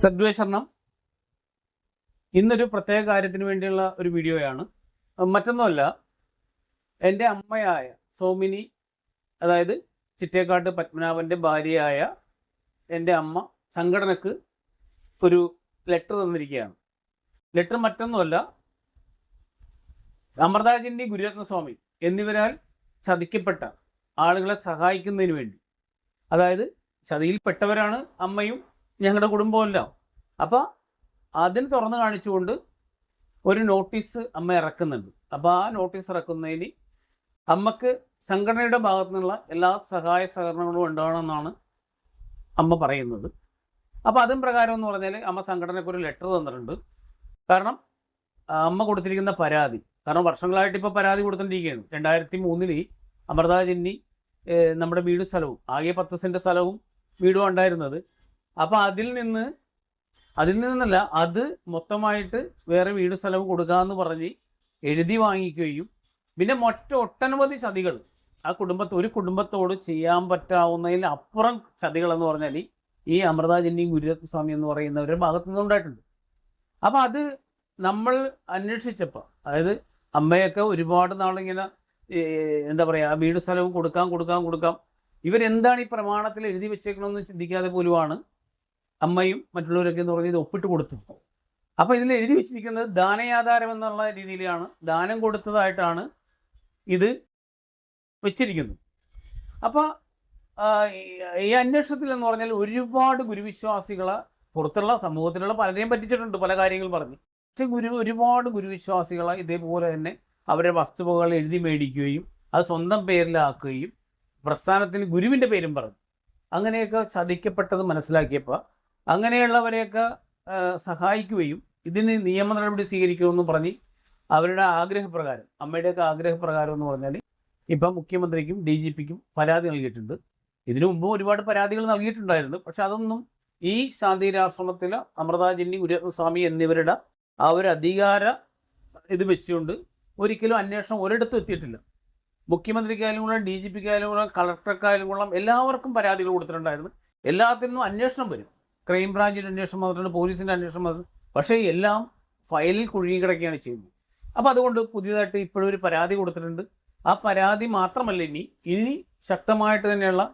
സദ്വേഷണം ഇന്നൊരു പ്രത്യേക കാര്യത്തിന് വേണ്ടിയുള്ള ഒരു വീഡിയോയാണ്. മറ്റൊന്നുമല്ല, എൻ്റെ അമ്മയായ സോമിനി, അതായത് ചിറ്റേക്കാട്ട് പത്മനാഭൻ്റെ ഭാര്യയായ എൻ്റെ അമ്മ സംഘടനക്ക് ഒരു ലെറ്റർ തന്നിരിക്കുകയാണ്. ലെറ്റർ മറ്റൊന്നുമല്ല, അമൃതാജിൻ്റെ ഗുരുരത്നസ്വാമി എന്നിവരാൽ ചതിക്കപ്പെട്ട ആളുകളെ സഹായിക്കുന്നതിന് വേണ്ടി, അതായത് ചതിയിൽപ്പെട്ടവരാണ് അമ്മയും ഞങ്ങളുടെ കുടുംബമെല്ലാം. അപ്പോൾ അതിന് തുറന്നു കാണിച്ചുകൊണ്ട് ഒരു നോട്ടീസ് അമ്മ ഇറക്കുന്നുണ്ട്. അപ്പോൾ ആ നോട്ടീസ് ഇറക്കുന്നതിന് അമ്മക്ക് സംഘടനയുടെ ഭാഗത്തു നിന്നുള്ള എല്ലാ സഹായ സഹകരണങ്ങളും ഉണ്ടാവണമെന്നാണ് അമ്മ പറയുന്നത്. അപ്പോൾ അതും പ്രകാരം എന്ന് പറഞ്ഞാൽ അമ്മ സംഘടനയ്ക്ക് ഒരു ലെറ്റർ തന്നിട്ടുണ്ട്. കാരണം അമ്മ കൊടുത്തിരിക്കുന്ന പരാതി, കാരണം വർഷങ്ങളായിട്ട് ഇപ്പോൾ പരാതി കൊടുത്തിരിക്കുകയാണ്. 2003 അമൃത ജെന്നി നമ്മുടെ വീട് സ്ഥലവും ആകെ 10 സെൻറ്റ് സ്ഥലവും വീടും ഉണ്ടായിരുന്നത്. അപ്പോൾ അതിൽ നിന്നല്ല, അത് മൊത്തമായിട്ട് വേറെ വീട് സ്ഥലവും കൊടുക്കാമെന്ന് പറഞ്ഞ് എഴുതി വാങ്ങിക്കുകയും പിന്നെ ഒട്ടനവധി ചതികൾ ഒരു കുടുംബത്തോട് ചെയ്യാൻ പറ്റാവുന്നതിൽ അപ്പുറം ചതികളെന്ന് പറഞ്ഞാൽ ഈ അമൃത ജെന്നി ഗുരുരത്നസ്വാമി എന്ന് പറയുന്നവരുടെ ഭാഗത്തു നിന്നുണ്ടായിട്ടുണ്ട്. അപ്പോൾ അത് നമ്മൾ അന്വേഷിച്ചപ്പോൾ, അതായത് അമ്മയൊക്കെ ഒരുപാട് നാളിങ്ങനെ എന്താ പറയുക, വീട് സ്ഥലവും കൊടുക്കാം ഇവരെന്താണ് ഈ പ്രമാണത്തിൽ എഴുതി വെച്ചേക്കണമെന്ന് ചിന്തിക്കാതെ പോലുമാണ് അമ്മയും മറ്റുള്ളവരൊക്കെ എന്ന് പറഞ്ഞ് ഇത് ഒപ്പിട്ട് കൊടുത്തു. അപ്പോൾ ഇതിൽ എഴുതി വെച്ചിരിക്കുന്നത് ദാനയാധാരം എന്നുള്ള രീതിയിലാണ്, ദാനം കൊടുത്തതായിട്ടാണ് ഇത് വെച്ചിരിക്കുന്നത്. അപ്പോൾ ഈ അന്വേഷണത്തിൽ എന്ന് പറഞ്ഞാൽ ഒരുപാട് ഗുരുവിശ്വാസികളെ പുറത്തുള്ള സമൂഹത്തിലുള്ള പലരെയും പറ്റിച്ചിട്ടുണ്ട്, പല കാര്യങ്ങൾ പറഞ്ഞ്. പക്ഷെ ഒരുപാട് ഗുരുവിശ്വാസികളെ ഇതേപോലെ തന്നെ അവരുടെ വസ്തുവകൾ എഴുതി മേടിക്കുകയും അത് സ്വന്തം പേരിലാക്കുകയും പ്രസ്ഥാനത്തിന് ഗുരുവിൻ്റെ പേരും പറഞ്ഞു അങ്ങനെയൊക്കെ ചതിക്കപ്പെട്ടത് മനസ്സിലാക്കിയപ്പോൾ അങ്ങനെയുള്ളവരെയൊക്കെ സഹായിക്കുകയും ഇതിന് നിയമ നടപടി സ്വീകരിക്കുമെന്ന് പറഞ്ഞ് അവരുടെ ആഗ്രഹപ്രകാരം, അമ്മയുടെയൊക്കെ ആഗ്രഹപ്രകാരം എന്ന് പറഞ്ഞാൽ ഇപ്പം മുഖ്യമന്ത്രിക്കും DGPക്കും പരാതി നൽകിയിട്ടുണ്ട്. ഇതിനു മുമ്പ് ഒരുപാട് പരാതികൾ നൽകിയിട്ടുണ്ടായിരുന്നു. പക്ഷെ അതൊന്നും ഈ ശാന്തിരാശ്രമത്തിലെ അമൃത ജെന്നി ഗുരുരത്നസ്വാമി എന്നിവരുടെ ആ ഒരു അധികാര ഇത് വെച്ചുകൊണ്ട് ഒരിക്കലും അന്വേഷണം ഒരിടത്തും എത്തിയിട്ടില്ല. മുഖ്യമന്ത്രിക്കായാലും കൂടെ, DGPക്കായാലും കൂടെ, കളക്ടർക്കായാലും കൂടെ എല്ലാവർക്കും പരാതികൾ കൊടുത്തിട്ടുണ്ടായിരുന്നു. എല്ലാത്തിനും അന്വേഷണം വരും. ക്രൈം ബ്രാഞ്ചിൻ്റെ അന്വേഷണം വന്നിട്ടുണ്ട്, പോലീസിൻ്റെ അന്വേഷണം വന്നിട്ടുണ്ട്. പക്ഷേ എല്ലാം ഫയലിൽ കുഴുങ്ങി കിടക്കുകയാണ് ചെയ്യുന്നത്. അപ്പോൾ അതുകൊണ്ട് പുതിയതായിട്ട് ഇപ്പോഴൊരു പരാതി കൊടുത്തിട്ടുണ്ട്. ആ പരാതി മാത്രമല്ല, ഇനി ശക്തമായിട്ട് തന്നെയുള്ള